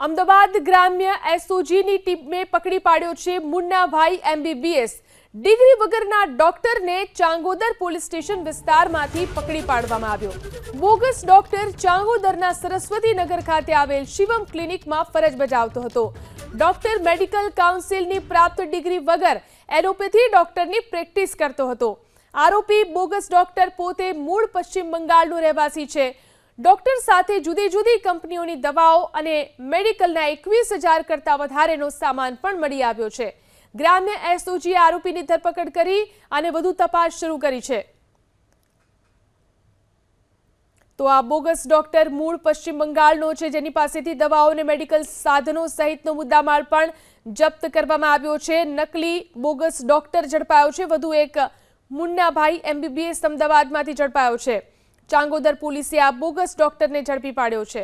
અમદાવાદ ગ્રામ્ય એસઓજીની ટીમે પકડી પાડ્યો છે મુન્નાભાઈ એમબીબીએસ ડિગ્રી વગરના ડોક્ટરને ચાંગોદર પોલીસ સ્ટેશન વિસ્તારમાંથી પકડી પાડવામાં આવ્યો। બોગસ ડોક્ટર ચાંગોદરના સરસ્વતીનગર ખાતે આવેલ શિવમ ક્લિનિકમાં ફરજ બજાવતો હતો। ડોક્ટર મેડિકલ કાઉન્સિલની પ્રાપ્ત ડિગ્રી વગર એલોપેથી ડોક્ટરની પ્રેક્ટિસ કરતો હતો। આરોપી બોગસ ડોક્ટર પોતે મૂળ પશ્ચિમ બંગાળનો રહેવાસી છે। ડોક્ટર સાથે જુદી જુદી કંપનીઓની દવાઓ અને મેડિકલના 21,000 કરતા વધારેનો સામાન પણ મળી આવ્યો છે। ગ્રામ્ય એસઓજીએ આરોપીની ધરપકડ કરી અને વધુ તપાસ શરૂ કરી છે। તો આ બોગસ ડોક્ટર મૂળ પશ્ચિમ બંગાળનો છે, જેની પાસેથી દવાઓ અને મેડિકલ સાધનો સહિતનો મુદ્દામાલ પણ જપ્ત કરવામાં આવ્યો છે। નકલી બોગસ ડોક્ટર ઝડપાયો છે। વધુ એક મુન્નાભાઈ એમબીબીએસ અમદાવાદમાંથી ઝડપાયો છે। ચાંગોદર પોલીસે આ બોગસ ડોક્ટરને ઝડપી પાડ્યો છે।